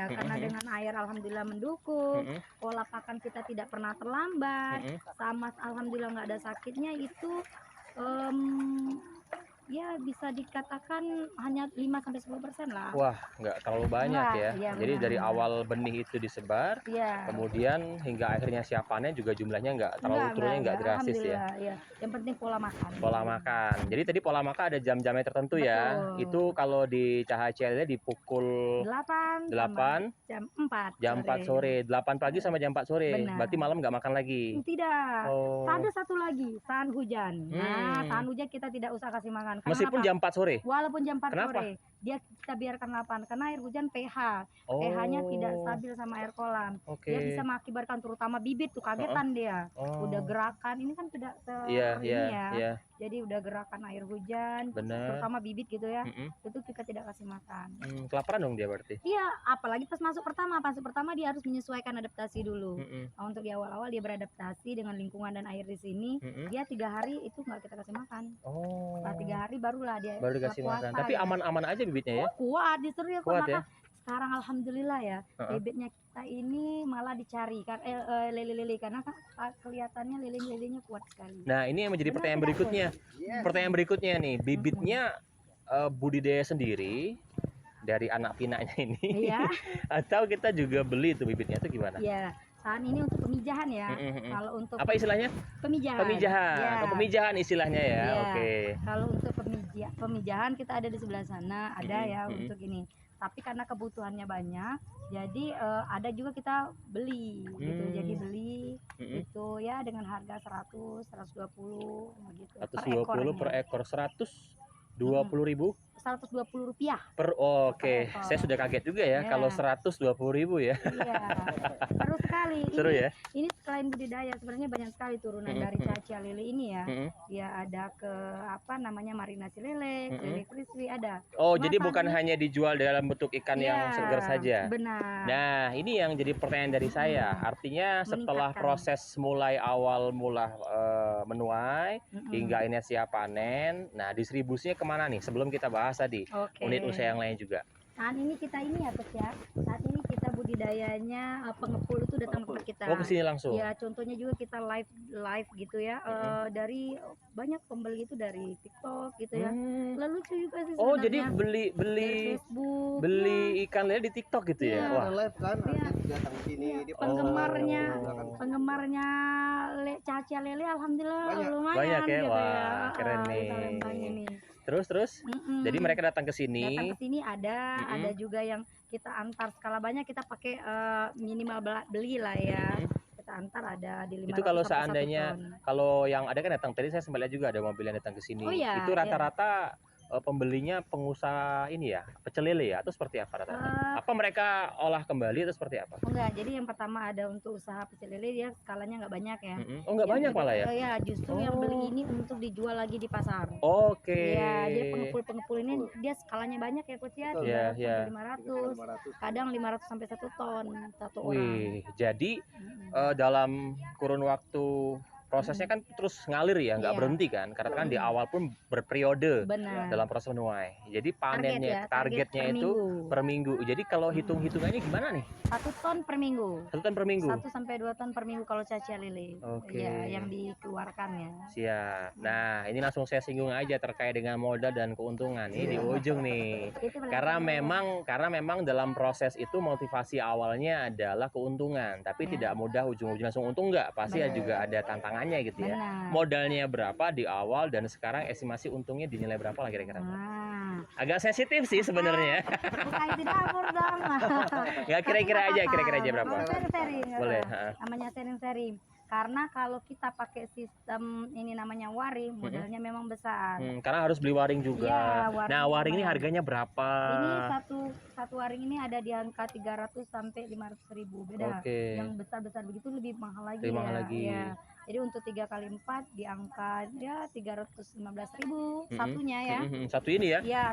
Speaker 2: karena dengan air alhamdulillah mendukung, pola pakan kita tidak pernah terlambat, sama alhamdulillah nggak ada sakitnya itu ya bisa dikatakan hanya 5-10% lah.
Speaker 1: Wah, nggak terlalu banyak
Speaker 2: Nggak,
Speaker 1: ya.
Speaker 2: iya,
Speaker 1: Jadi dari
Speaker 2: benar.
Speaker 1: awal benih itu disebar,
Speaker 2: Iya.
Speaker 1: kemudian hingga akhirnya siap panen juga jumlahnya nggak terlalu turunnya nggak drastis ya.
Speaker 2: Alhamdulillah, iya. Yang penting pola makan.
Speaker 1: Pola makan. Jadi tadi pola makan ada jam-jamnya tertentu ya.
Speaker 2: Betul.
Speaker 1: Itu kalau di CHCL di pukul
Speaker 2: 8
Speaker 1: 8
Speaker 2: jam 4
Speaker 1: sore, 8 pagi sama jam 4 sore.
Speaker 2: Benar.
Speaker 1: Berarti malam nggak makan lagi.
Speaker 2: Tidak.
Speaker 1: Oh.
Speaker 2: Ada satu lagi, tahan hujan. Nah, tahan hujan kita tidak usah kasih makan. Karena
Speaker 1: Meskipun
Speaker 2: apa?
Speaker 1: jam 4 sore.
Speaker 2: Walaupun jam 4
Speaker 1: Kenapa?
Speaker 2: sore, dia kita biarkan 8 karena air hujan pH.
Speaker 1: Oh.
Speaker 2: pH-nya tidak stabil sama air kolam.
Speaker 1: Oke.
Speaker 2: Dia bisa mengakibatkan terutama bibit tuh kagetan dia.
Speaker 1: Oh.
Speaker 2: Udah gerakan ini kan tidak
Speaker 1: Iya,
Speaker 2: ini
Speaker 1: iya,
Speaker 2: ya.
Speaker 1: iya.
Speaker 2: Jadi udah gerakan air hujan,
Speaker 1: Benar.
Speaker 2: terutama bibit gitu ya.
Speaker 1: Mm-mm.
Speaker 2: Itu kita tidak kasih makan.
Speaker 1: Kelaparan dong dia berarti.
Speaker 2: Iya, apalagi pas masuk pertama dia harus menyesuaikan adaptasi dulu. Nah, untuk di awal-awal dia beradaptasi dengan lingkungan dan air di sini. Dia 3 hari itu nggak kita kasih makan.
Speaker 1: Oh.
Speaker 2: Setelah 3 hari barulah dia
Speaker 1: Baru dikasih
Speaker 2: puasa
Speaker 1: makan. Tapi
Speaker 2: ya.
Speaker 1: aman-aman aja bibitnya ya.
Speaker 2: Kuat, justru ya
Speaker 1: Kuat
Speaker 2: maka
Speaker 1: ya?
Speaker 2: sekarang alhamdulillah ya bibitnya kita ini malah dicari kan lele-lele karena kan kelihatannya lele-lelenya kuat sekali.
Speaker 1: Nah, ini yang menjadi
Speaker 2: Benar
Speaker 1: pertanyaan
Speaker 2: tidak,
Speaker 1: berikutnya. Pertanyaan berikutnya nih, bibitnya budidaya sendiri dari anak pinaknya ini.
Speaker 2: Iya.
Speaker 1: Atau kita juga beli tuh bibitnya itu gimana?
Speaker 2: Iya, saat ini untuk pemijahan ya. Kalau untuk
Speaker 1: Apa istilahnya?
Speaker 2: pemijahan.
Speaker 1: Pemijahan.
Speaker 2: Ya.
Speaker 1: Oh, pemijahan istilahnya ya.
Speaker 2: Iya.
Speaker 1: Oke.
Speaker 2: Kalau untuk pemijahan kita ada di sebelah sana, ada ya untuk ini. Tapi karena kebutuhannya banyak, jadi ada juga kita beli gitu. Jadi beli itu ya dengan harga 100, 120 gitu.
Speaker 1: 120 per ekor, 120.000
Speaker 2: Rp120
Speaker 1: per. Oke,
Speaker 2: ekor.
Speaker 1: saya sudah kaget juga ya,
Speaker 2: Ya.
Speaker 1: kalau 120.000 ya.
Speaker 2: Iya, seru sekali.
Speaker 1: Seru
Speaker 2: ini,
Speaker 1: ya.
Speaker 2: Ini selain budidaya sebenarnya banyak sekali turunan dari cacia lele ini ya. Dia ada ke apa namanya marinasi lele, lele crispy ada.
Speaker 1: Oh,
Speaker 2: Cuma
Speaker 1: jadi
Speaker 2: saat
Speaker 1: bukan
Speaker 2: ini-
Speaker 1: hanya dijual dalam bentuk ikan yang
Speaker 2: Iya,
Speaker 1: segar saja.
Speaker 2: Benar.
Speaker 1: Nah, ini yang jadi pertanyaan dari saya. Artinya setelah
Speaker 2: Meningkatkan.
Speaker 1: proses mulai awal menuai hingga ini siap panen, nah distribusinya kemana nih? Sebelum kita bahas tadi
Speaker 2: Oke.
Speaker 1: unit usaha yang lain juga.
Speaker 2: Saat ini kita ini ya, Coach ya. Saat ini kita budidayanya pengepul itu datang ke tempat kita.
Speaker 1: Oh, ke sini langsung.
Speaker 2: Ya, contohnya juga kita live gitu ya. Dari banyak pembeli itu dari TikTok gitu ya. Lalu lucu juga sih
Speaker 1: Oh, jadi
Speaker 2: sebenarnya.
Speaker 1: beli
Speaker 2: Dari Facebook.
Speaker 1: beli ikan lele di TikTok gitu ya?
Speaker 2: Iya.
Speaker 1: Wah.
Speaker 3: live kan,
Speaker 2: Iya.
Speaker 3: artinya datang ke sini.
Speaker 2: Iya,
Speaker 3: dia
Speaker 2: penggemarnya caca lele alhamdulillah
Speaker 3: Banyak.
Speaker 2: lumayan
Speaker 1: Banyak ya?
Speaker 2: gitu
Speaker 1: Wah,
Speaker 2: ya.
Speaker 1: keren
Speaker 2: Di
Speaker 1: nih.
Speaker 2: Palembang ini.
Speaker 1: Terus? Jadi mereka datang ke
Speaker 2: Datang
Speaker 1: sini.
Speaker 2: ke sini ada juga yang kita antar skala banyak kita pakai minimal beli lah ya. Kita antar ada di 500
Speaker 1: Itu kalau
Speaker 2: sampai 1
Speaker 1: seandainya
Speaker 2: ton.
Speaker 1: kalau yang ada kan datang tadi saya sempat lihat juga ada mobil yang datang ke sini.
Speaker 2: Oh iya,
Speaker 1: Itu rata-rata pembelinya pengusaha ini ya, pecel lele ya atau seperti apa rata-rata? Apa mereka olah kembali atau seperti apa?
Speaker 2: Enggak, jadi yang pertama ada untuk usaha pecel lele dia skalanya nggak banyak ya.
Speaker 1: Oh, nggak banyak malah ya?
Speaker 2: Ya, justru yang beli ini untuk dijual lagi di pasar.
Speaker 1: Oke.
Speaker 2: Ya, jadi pengepul-pengepul ini dia skalanya banyak ya Coach ya, 300
Speaker 1: Iya, iya.
Speaker 2: sampai 500, kadang 500 sampai 1 ton satu orang.
Speaker 1: Wih, jadi dalam kurun waktu prosesnya kan terus ngalir ya, nggak
Speaker 2: Iya.
Speaker 1: berhenti kan, karena kan di awal pun berperiode
Speaker 2: Benar.
Speaker 1: dalam proses menuai. Jadi panennya
Speaker 2: Target
Speaker 1: targetnya
Speaker 2: per
Speaker 1: itu
Speaker 2: minggu.
Speaker 1: per minggu. Jadi kalau hitungannya gimana nih?
Speaker 2: 1 ton per minggu.
Speaker 1: 1 ton per minggu.
Speaker 2: 1 sampai 2 ton per minggu kalau cacia lele.
Speaker 1: Oke.
Speaker 2: Ya, yang dikeluarkan ya.
Speaker 1: Siap. Nah, ini langsung saya singgung aja terkait dengan modal dan keuntungan. Ini di ujung nih.
Speaker 2: Itu
Speaker 1: Karena memang dalam proses itu motivasi awalnya adalah keuntungan, tapi
Speaker 2: Ya.
Speaker 1: tidak mudah ujung-ujungnya langsung untung nggak. Pasti
Speaker 2: Benar.
Speaker 1: juga ada tantangannya gitu ya.
Speaker 2: Benar.
Speaker 1: Modalnya berapa di awal dan sekarang estimasi untungnya dinilai berapa lah kira-kira?
Speaker 2: Nah,
Speaker 1: Agak sensitif sih sebenarnya.
Speaker 2: buka itu dapur dong.
Speaker 1: Ya kira-kira aja berapa?
Speaker 2: Mau sharing-sharing.
Speaker 1: Boleh,
Speaker 2: Namanya sharing-sharing. Karena kalau kita pakai sistem ini namanya waring, modalnya memang besar.
Speaker 1: Karena harus beli waring juga.
Speaker 2: Iya, waring
Speaker 1: Nah, waring ini
Speaker 2: lumayan.
Speaker 1: harganya berapa?
Speaker 2: Ini satu waring ini ada di angka 300 sampai 500.000 beda.
Speaker 1: Oke.
Speaker 2: Yang besar-besar begitu lebih mahal lagi.
Speaker 1: Lebih mahal
Speaker 2: ya.
Speaker 1: lagi.
Speaker 2: Ya. Jadi untuk 3 kali 4 di angka ya 315.000 satunya ya.
Speaker 1: Satu ini ya?
Speaker 2: Iya,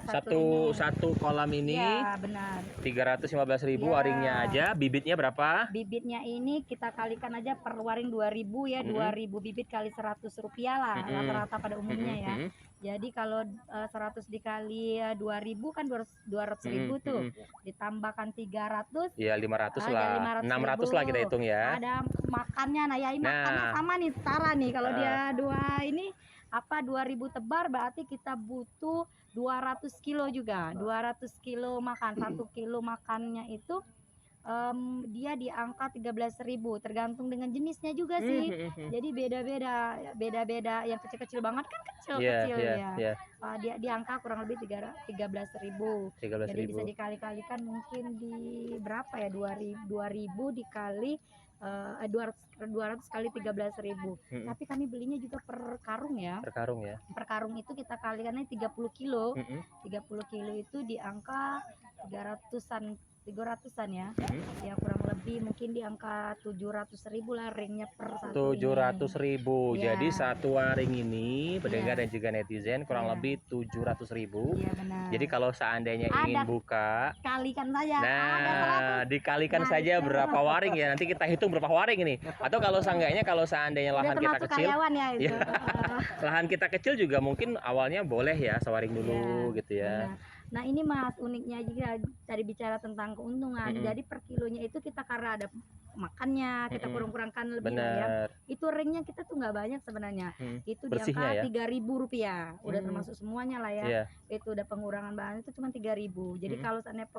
Speaker 1: Satu kolam ini
Speaker 2: Iya, benar.
Speaker 1: 315.000
Speaker 2: Iya.
Speaker 1: waringnya aja. Bibitnya berapa?
Speaker 2: Bibitnya ini kita kalikan aja per waring 2.000 ya, 2.000 bibit kali 100 rupiah lah rata-rata pada umumnya ya. Jadi kalau 100 dikali 2.000 kan 200.000 tuh. Ditambahkan 300
Speaker 1: Ya 500
Speaker 2: ya,
Speaker 1: lah. 600 lah kita
Speaker 2: 500.000.
Speaker 1: hitung ya.
Speaker 2: Ada makannya. Nah, ya ini
Speaker 1: Nah.
Speaker 2: makannya sama nih setara nih. Kalau dia 2.000 tebar berarti kita butuh 200 kilo juga. 200 kilo makan. 1 kilo makannya itu dia di angka 13.000 tergantung dengan jenisnya juga sih. Jadi beda-beda. Yang kecil-kecil banget kan kecil-kecil ya. Dia di angka kurang lebih 13.000. Jadi bisa
Speaker 1: 13.000.
Speaker 2: dikali-kalikan mungkin di berapa ya, 2.000 dikali 200 kali 13.000. Tapi kami belinya juga per karung ya.
Speaker 1: Per karung ya.
Speaker 2: Per karung itu kita kalikannya 30 kilo. 30 kilo itu di angka 300-an ya. Ya kurang lebih mungkin di angka 700.000 lah ringnya per satu.
Speaker 1: 700.000.
Speaker 2: Iya.
Speaker 1: Jadi satu waring ini pendengar dan juga netizen kurang
Speaker 2: Iya.
Speaker 1: lebih 700.000.
Speaker 2: Iya benar.
Speaker 1: Jadi kalau seandainya ingin
Speaker 2: Ada.
Speaker 1: buka,
Speaker 2: Kalikan saja. Ada
Speaker 1: nah
Speaker 2: 100.
Speaker 1: dikalikan
Speaker 2: Nah,
Speaker 1: saja
Speaker 2: itu.
Speaker 1: berapa waring ya. Nanti kita hitung berapa waring ini. Atau kalau seenggaknya kalau seandainya
Speaker 2: Udah
Speaker 1: lahan kita
Speaker 2: termasuk
Speaker 1: kecil,
Speaker 2: karyawan ya itu.
Speaker 1: Iya. lahan kita kecil juga mungkin awalnya boleh ya sewaring dulu
Speaker 2: Iya,
Speaker 1: gitu ya.
Speaker 2: benar. Nah ini Mas uniknya juga tadi bicara tentang keuntungan. Jadi per kilonya itu kita karena ada makannya kita kurang-kurangkan lebih lah ya.
Speaker 1: Benar.
Speaker 2: Itu ringnya kita tuh nggak banyak sebenarnya. Itu di
Speaker 1: Bersihnya
Speaker 2: angka
Speaker 1: ya?
Speaker 2: 3.000 rupiah. Udah termasuk semuanya lah ya.
Speaker 1: Iya.
Speaker 2: Itu udah pengurangan bahan itu cuma 3.000. Jadi kalau seandainya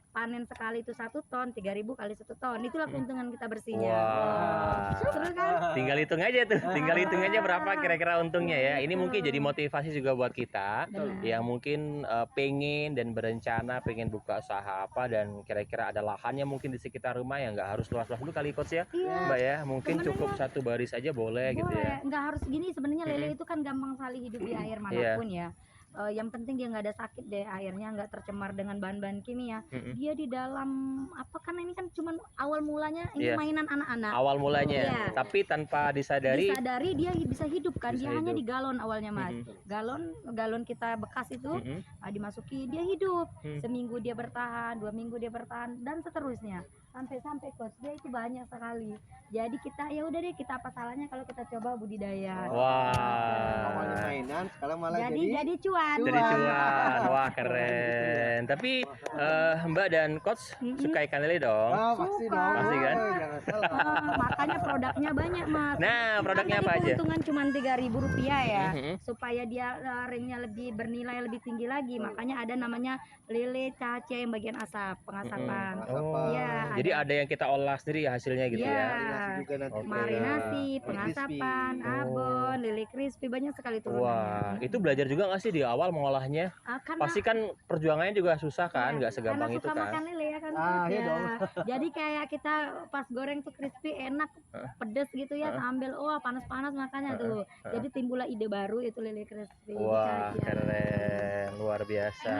Speaker 2: panen sekali itu 1 ton, 3.000 kali 1 ton. Itulah keuntungan kita bersihnya.
Speaker 1: Wah.
Speaker 2: Seru kan?
Speaker 1: Tinggal hitung aja tuh, tinggal hitung aja berapa kira-kira untungnya ya. Ini mungkin jadi motivasi juga buat kita
Speaker 2: Benar.
Speaker 1: yang mungkin pengen dan berencana pengen buka usaha apa dan kira-kira ada lahannya mungkin di sekitar rumah ya nggak harus luas-luas dulu kali coach ya,
Speaker 2: Iya.
Speaker 1: Mbak ya. Mungkin
Speaker 2: Sebenarnya
Speaker 1: cukup satu baris aja boleh gitu ya.
Speaker 2: Boleh, nggak harus gini sebenarnya lele itu kan gampang sekali hidup di air manapun ya. Yang penting dia nggak ada sakit deh, airnya nggak tercemar dengan bahan-bahan kimia. Dia di dalam apa, kan ini kan cuman awal mulanya ini
Speaker 1: Iya.
Speaker 2: mainan anak-anak.
Speaker 1: Awal mulanya,
Speaker 2: Iya.
Speaker 1: tapi tanpa disadari.
Speaker 2: Disadari dia bisa hidup kan,
Speaker 1: Bisa
Speaker 2: dia hanya
Speaker 1: hidup.
Speaker 2: di galon awalnya Mas. Galon kita bekas itu dimasuki dia hidup. Seminggu dia bertahan, 2 minggu dia bertahan dan seterusnya. Sampai coach dia itu banyak sekali. Jadi kita ya udah deh, kita apa salahnya kalau kita coba budidaya.
Speaker 3: Awalnya
Speaker 1: Wah.
Speaker 3: mainan, sekarang malah
Speaker 2: Jadi cuan.
Speaker 1: Jadi cuan, wah keren. Tapi Mbak dan Coach suka ikan lele dong.
Speaker 3: pasti
Speaker 2: Suka.
Speaker 3: dong.
Speaker 1: Pasti kan?
Speaker 3: Jangan salah.
Speaker 2: Makanya produknya banyak Mas.
Speaker 1: Nah, produknya
Speaker 2: Kan
Speaker 1: apa
Speaker 2: tadi
Speaker 1: aja?
Speaker 2: keuntungan cuma 3.000 rupiah ya, supaya dia ringnya lebih bernilai lebih tinggi lagi. Makanya ada namanya lele caca yang bagian asap, pengasapan.
Speaker 1: Oh,
Speaker 2: Iya,
Speaker 1: jadi ada yang kita olah sendiri hasilnya gitu
Speaker 2: Iya.
Speaker 1: ya.
Speaker 3: Marinasi juga nanti.
Speaker 1: Oke.
Speaker 2: Marinasi, pengasapan, abon, lele crispy, banyak sekali
Speaker 1: Wah,
Speaker 2: turunannya.
Speaker 1: itu belajar juga nggak sih di awal mengolahnya?
Speaker 2: Karena
Speaker 1: Pasti kan perjuangannya juga susah kan, nggak segampang
Speaker 2: karena
Speaker 1: itu
Speaker 2: suka
Speaker 1: kan.
Speaker 2: makan lele ya kan.
Speaker 3: Iya
Speaker 2: Ya.
Speaker 3: dong.
Speaker 2: Jadi kayak kita pas goreng tuh crispy enak, pedes gitu ya, sambil panas-panas makanya tuh. Jadi timbullah ide baru itu lele crispy.
Speaker 1: Wah,
Speaker 2: Dicaci.
Speaker 1: keren, luar biasa.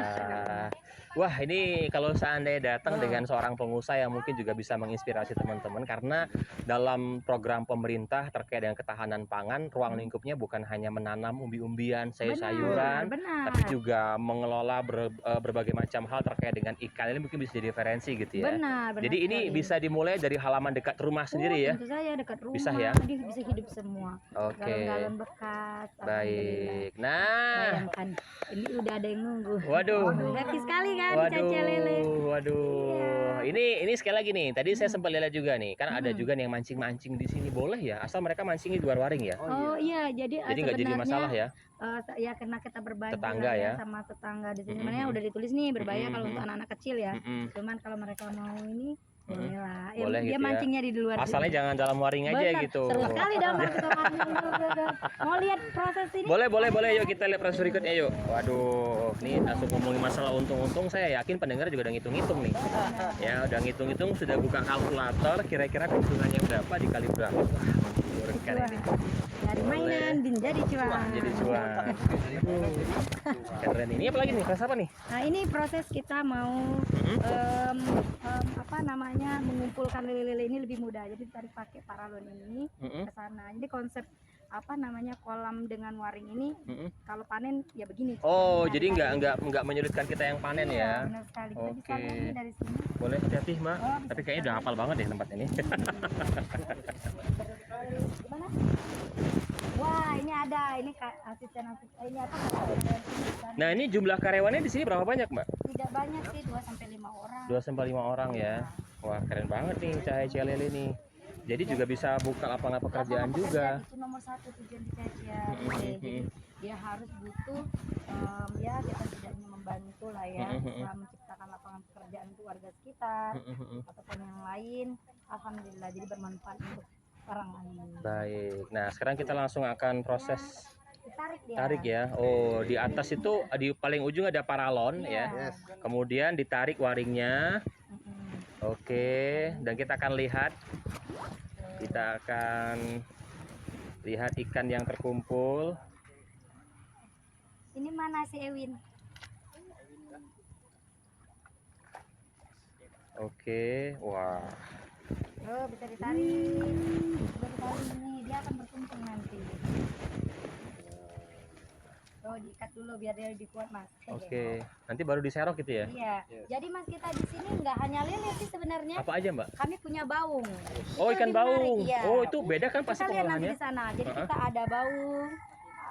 Speaker 1: Wah, ini kalau seandainya datang dengan seorang pengusaha yang mungkin juga bisa menginspirasi teman-teman karena dalam program pemerintah terkait dengan ketahanan pangan, ruang lingkupnya bukan hanya menanam umbi-umbian,
Speaker 2: Benar,
Speaker 1: sayur-sayuran,
Speaker 2: benar.
Speaker 1: tapi juga mengelola berbagai macam hal terkait dengan ikan. Ini mungkin bisa jadi referensi gitu ya.
Speaker 2: Benar,
Speaker 1: Jadi ini
Speaker 2: sekali.
Speaker 1: bisa dimulai dari halaman dekat rumah sendiri ya.
Speaker 2: Tentu saja dekat rumah.
Speaker 1: Bisa ya?
Speaker 2: Dia bisa hidup semua.
Speaker 1: Oke.
Speaker 2: Galon-galon bekas.
Speaker 1: Baik.
Speaker 2: Alhamdulillah.
Speaker 1: Nah,
Speaker 2: Bayangkan, ini udah ada yang nunggu.
Speaker 1: waduh.
Speaker 2: Happy sekali kan
Speaker 1: Waduh,
Speaker 2: Caca Lele.
Speaker 1: waduh. Ini sekali lagi nih. Tadi saya sempat lihat juga nih, kan ada
Speaker 2: Hmm.
Speaker 1: juga nih yang mancing-mancing di sini. Boleh ya? Asal mereka mancing di luar waring ya.
Speaker 2: Oh iya, jadi
Speaker 1: Jadi nggak jadi masalah ya.
Speaker 2: Ya karena kita berbagi
Speaker 1: Tetangga
Speaker 2: lah
Speaker 1: ya.
Speaker 2: sama tetangga di sini.
Speaker 1: Mm-mm.
Speaker 2: Sebenarnya udah ditulis nih berbahaya kalau
Speaker 1: Mm-mm.
Speaker 2: untuk anak-anak kecil ya.
Speaker 1: Mm-mm.
Speaker 2: Cuman kalau mereka mau ini boleh lah. Ya,
Speaker 1: Boleh
Speaker 2: dia
Speaker 1: gitu ya.
Speaker 2: mancingnya di luar.
Speaker 1: Asalnya jangan dalam waring aja
Speaker 2: Benar,
Speaker 1: gitu.
Speaker 2: seru sekali dong kalau kita mancing. Mau lihat proses ini?
Speaker 1: Boleh. Yuk kita lihat proses berikutnya yuk. Waduh, nih langsung ngomongin masalah untung-untung. Saya yakin pendengar juga udah ngitung-ngitung nih. Ya, udah ngitung-ngitung, sudah buka kalkulator. Kira-kira keuntungannya berapa dikali berapa? Wah, keren ini.
Speaker 2: Dari mainan menjadi cuan.
Speaker 1: Jadi cuan. Keren ini. Apa lagi nih? Proses apa nih?
Speaker 2: Nah ini proses kita mau apa namanya mengumpulkan lele-lele ini lebih mudah. Jadi tarik pakai paralon ini ke sana. Jadi konsep apa namanya kolam dengan waring ini kalau panen ya begini.
Speaker 1: Oh,
Speaker 2: Nah,
Speaker 1: jadi
Speaker 2: ditarik.
Speaker 1: nggak menyulitkan kita yang panen ya?
Speaker 2: Benar sekali. Kita bisa
Speaker 1: Oke.
Speaker 2: lihat dari sini.
Speaker 1: Boleh hati-hati, Mbak.
Speaker 2: Oh, bisa
Speaker 1: Tapi kayaknya udah hafal banget deh tempat ini.
Speaker 2: Gimana? Wah ini ada ini asisten ini apa?
Speaker 1: Nah, ini jumlah karyawannya di sini berapa banyak, Mbak?
Speaker 2: Tidak banyak sih 2-5 orang.
Speaker 1: 2-5 orang ya. Wah, keren banget nih Cahaya Cia Lele nih. Jadi juga bisa buka lapangan pekerjaan juga.
Speaker 2: Itu nomor 1 tujuan di Caca. Jadi dia harus butuh ya kita setidaknya membantu lah ya bisa menciptakan lapangan pekerjaan untuk warga sekitar ataupun yang lain. Alhamdulillah jadi bermanfaat untuk orang lain.
Speaker 1: Baik. Nah, sekarang kita langsung akan proses
Speaker 2: Ditarik dia.
Speaker 1: tarik ya. Oh, di atas itu di paling ujung ada paralon ya.
Speaker 3: Yes.
Speaker 1: Kemudian ditarik waringnya.
Speaker 2: Mm-mm.
Speaker 1: Oke, dan kita akan lihat ikan yang terkumpul.
Speaker 2: Ini mana si Ewin?
Speaker 1: Oke, wah.
Speaker 2: Oh, bisa ditarik. Bisa ditarik nih, dia akan berkumpul nanti. Oh, diikat dulu biar dia lebih kuat, Mas.
Speaker 1: Oke, nanti baru diserok gitu ya.
Speaker 2: Iya. Jadi Mas kita di sini nggak hanya lele sih sebenarnya.
Speaker 1: Apa aja, Mbak?
Speaker 2: Kami punya baung.
Speaker 1: Oh,
Speaker 2: Itu
Speaker 1: ikan
Speaker 2: lebih menarik,
Speaker 1: baung.
Speaker 2: iya.
Speaker 1: Oh, itu beda kan pasti
Speaker 2: Kita lihat nanti
Speaker 1: pengolahannya?
Speaker 2: di sana. Jadi kita ada baung,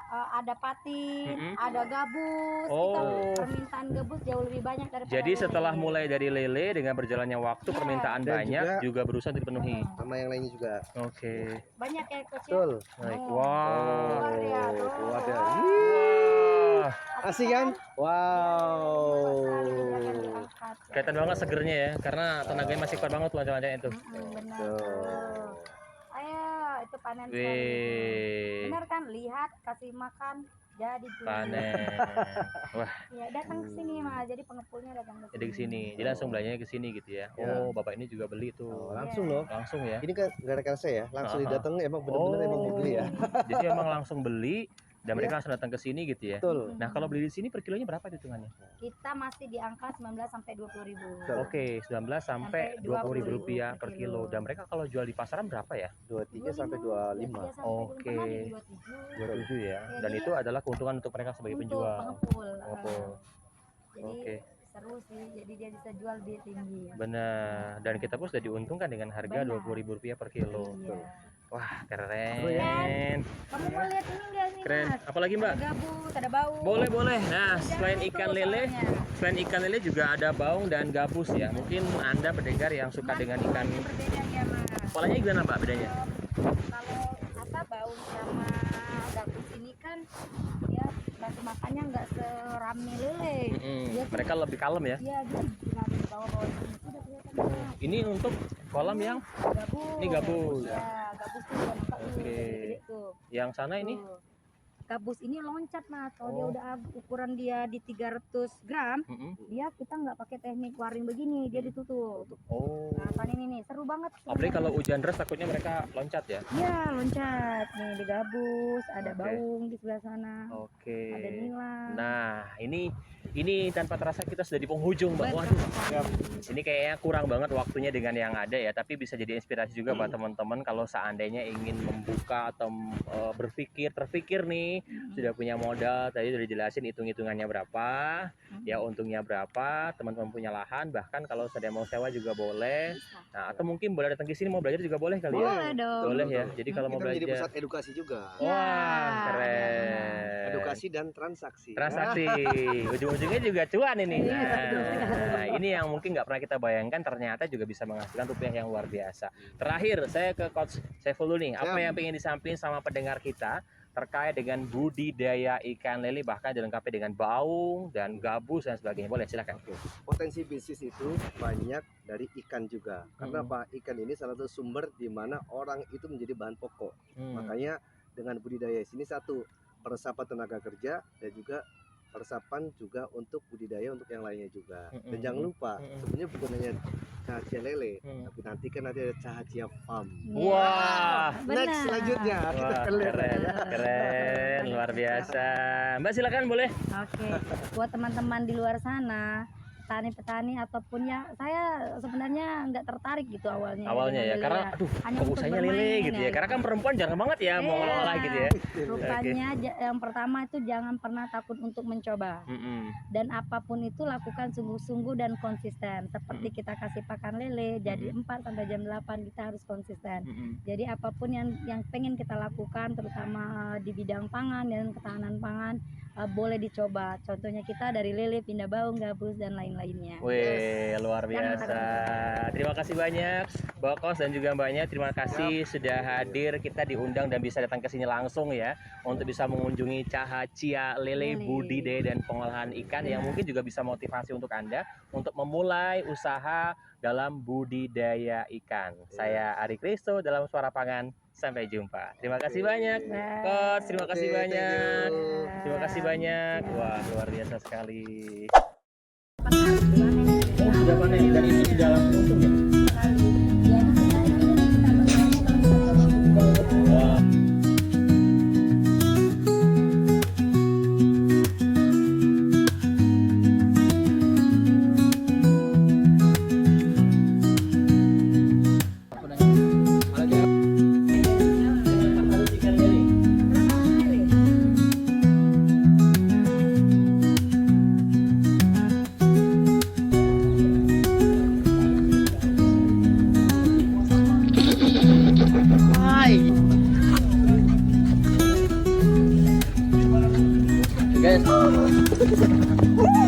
Speaker 2: ada patin, ada gabus. Kita
Speaker 1: Oh.
Speaker 2: permintaan gabus jauh lebih banyak daripada
Speaker 1: Jadi
Speaker 2: lele.
Speaker 1: setelah mulai dari lele dengan berjalannya waktu
Speaker 2: Iya.
Speaker 1: permintaan
Speaker 3: Dan
Speaker 1: banyak juga berusaha dipenuhi.
Speaker 3: Sama yang lainnya juga.
Speaker 1: Oke.
Speaker 2: Banyak ya coach ya?
Speaker 3: Betul.
Speaker 1: Baik.
Speaker 2: Oh.
Speaker 1: Wow.
Speaker 2: Keluar dia, tuh.
Speaker 3: Keluar dia.
Speaker 1: Wah.
Speaker 3: Asik kan? Wow.
Speaker 2: Sekali dia akan diangkat.
Speaker 1: Kelihatan banget segernya ya, karena tenaganya masih kuat banget loncat-loncatnya itu.
Speaker 2: Benar.
Speaker 3: Tuh.
Speaker 2: Ayo, itu panen sekali.
Speaker 1: Wih.
Speaker 2: Benar kan? Lihat, kasih makan, jadi tuh.
Speaker 1: Panen. Wah,
Speaker 2: Ya, datang ke sini Mas. Jadi pengepulnya datang ke sini.
Speaker 1: jadi ke sini. Jadi langsung belanjanya ke sini gitu ya. Oh, Bapak ini juga beli
Speaker 3: Oh,
Speaker 1: tuh.
Speaker 3: langsung loh.
Speaker 1: Langsung ya.
Speaker 3: Ini kan gara-gara saya ya, langsung
Speaker 1: Aha.
Speaker 3: didatengin emang bener-bener emang mau beli ya.
Speaker 1: Jadi emang langsung beli dan mereka langsung datang ke sini gitu ya.
Speaker 3: Betul.
Speaker 1: Nah, kalau beli di sini per kilonya berapa hitungannya?
Speaker 2: Kita masih di angka 19 sampai 20 ribu.
Speaker 3: Betul.
Speaker 1: Oke, 19 sampai
Speaker 2: Sampai
Speaker 1: 20.000 rupiah
Speaker 2: 20.000
Speaker 1: per
Speaker 2: per
Speaker 1: kilo.
Speaker 2: kilo.
Speaker 1: Dan mereka kalau jual di pasaran berapa ya?
Speaker 3: 23 sampai 25.
Speaker 1: Oke. 27 ya. Dan
Speaker 2: jadi
Speaker 1: itu adalah keuntungan untuk mereka sebagai penjual.
Speaker 2: Pengepul.
Speaker 1: Pengepul.
Speaker 2: Jadi
Speaker 1: Oke.
Speaker 2: seru sih. Jadi dia bisa jual lebih tinggi.
Speaker 1: Benar. Dan kita pun sudah diuntungkan dengan harga
Speaker 2: Benar.
Speaker 1: Rp20.000 per kilo.
Speaker 2: Iya.
Speaker 1: Wah,
Speaker 3: Seru
Speaker 1: keren.
Speaker 2: Kamu mau lihat ini enggak sih
Speaker 1: Keren.
Speaker 2: Mas?
Speaker 1: Apalagi, Mbak?
Speaker 2: Ada gabus, ada bau.
Speaker 1: Boleh. Nah,
Speaker 2: Jangan
Speaker 1: selain
Speaker 2: tuh
Speaker 1: ikan lele, juga ada baung dan gabus ya. Mungkin Anda pendengar yang suka dengan ikan.
Speaker 2: Berbeda ya Mas.
Speaker 1: Polanya gimana, Mbak, bedanya?
Speaker 2: Kalau apa baung sama gabus ini kan ya nasi makannya nggak serame lele. Dia tuh-
Speaker 1: Mereka lebih kalem ya.
Speaker 2: Iya gitu. Tinggal di bawah-bawah sini sudah kelihatan Mas.
Speaker 1: Ini untuk kolam yang
Speaker 2: Gabus.
Speaker 1: Ini gabus.
Speaker 2: Ya, gabus tuh udah nampak tuh,
Speaker 1: Oke.
Speaker 2: gede tuh.
Speaker 1: yang sana ini.
Speaker 2: Tuh. Gabus ini loncat Mas. Kalau dia
Speaker 1: Oh.
Speaker 2: udah ukuran dia di 300 gram, dia kita nggak pakai teknik waring begini, dia ditutup.
Speaker 1: Oh.
Speaker 2: Nah, panen ini seru banget.
Speaker 1: Apalagi kalau hujan deras takutnya mereka loncat ya.
Speaker 2: Iya, loncat. Nih di gabus, ada
Speaker 1: Oke.
Speaker 2: baung di sebelah sana.
Speaker 1: Oke.
Speaker 2: Ada nilam.
Speaker 1: Nah, ini Ini tanpa terasa kita sudah di penghujung, Mbak. Waduh, ini kayaknya kurang banget waktunya dengan yang ada ya. Tapi bisa jadi inspirasi juga buat teman-teman kalau seandainya ingin membuka atau terpikir nih, sudah punya modal. Tadi sudah dijelasin hitung-hitungannya berapa, ya untungnya berapa. Teman-teman punya lahan, bahkan kalau sedang mau sewa juga boleh. Nah, atau mungkin boleh datang ke sini mau belajar juga boleh kali ya.
Speaker 2: Boleh dong.
Speaker 1: Boleh ya. Jadi kalau mau
Speaker 3: Kita menjadi
Speaker 1: belajar,
Speaker 3: pusat edukasi juga.
Speaker 1: wah
Speaker 2: Ya,
Speaker 1: keren.
Speaker 3: Edukasi dan transaksi.
Speaker 1: Transaksi, ujung-ujungnya juga cuan ini. Nah, ini yang mungkin nggak pernah kita bayangkan, ternyata juga bisa menghasilkan rupiah yang luar biasa. Terakhir, saya ke Coach Saiful dulu nih. Apa yang pengen disampaikan sama pendengar kita terkait dengan budidaya ikan lele, bahkan dilengkapi dengan baung dan gabus dan sebagainya. Boleh, silakan.
Speaker 3: Potensi bisnis itu banyak dari ikan juga. Karena apa? Ikan ini salah satu sumber di mana orang itu menjadi bahan pokok. Makanya dengan budidaya sini satu, peresapan tenaga kerja dan juga peresapan juga untuk budidaya untuk yang lainnya juga. Dan jangan lupa, sebenarnya bukan hanya Cahacia lele, tapi nanti kan ada Cahacia farm.
Speaker 1: Wah,
Speaker 3: Next selanjutnya kita
Speaker 1: wah,
Speaker 3: akan lihat
Speaker 1: keren,
Speaker 3: ya.
Speaker 1: keren, luar biasa. Mbak silakan boleh.
Speaker 2: Oke, buat teman-teman di luar sana, petani-petani ataupun ya, saya sebenarnya nggak tertarik gitu awalnya.
Speaker 1: Awalnya ya,
Speaker 2: dengan
Speaker 1: karena
Speaker 2: lele.
Speaker 1: aduh,
Speaker 2: Hanya
Speaker 1: kok
Speaker 2: untuk
Speaker 1: usahanya lele
Speaker 2: bermain
Speaker 1: gitu ya.
Speaker 2: ya,
Speaker 1: Karena kan
Speaker 2: gitu.
Speaker 1: perempuan jarang banget ya mau
Speaker 2: Iya.
Speaker 1: ngelola gitu ya.
Speaker 2: Rupanya yang pertama itu jangan pernah takut untuk mencoba.
Speaker 1: Mm-mm.
Speaker 2: Dan apapun itu lakukan sungguh-sungguh dan konsisten. Seperti kita kasih pakan lele jadi 4 sampai jam 8 kita harus konsisten.
Speaker 1: Mm-mm.
Speaker 2: Jadi apapun yang pengen kita lakukan, terutama di bidang pangan dan ketahanan pangan, boleh dicoba. Contohnya kita dari lele pindah baung, gabus dan lain-lainnya.
Speaker 1: Wih, luar
Speaker 2: Jangan
Speaker 1: biasa. Terima kasih banyak Mbak Kos dan juga Mbaknya. Terima kasih sudah hadir. Kita diundang dan bisa datang ke sini langsung ya untuk bisa mengunjungi Cahacia lele budidaya dan pengolahan ikan yang mungkin juga bisa motivasi untuk Anda untuk memulai usaha dalam budidaya ikan. Saya Ari Kristo dalam Suara Pangan. Sampai jumpa. Terima kasih banyak, Coach. Terima kasih banyak. Terima kasih banyak. Wah, luar biasa sekali. Sudah panen dan ini sudah langsung untung ya? Guys.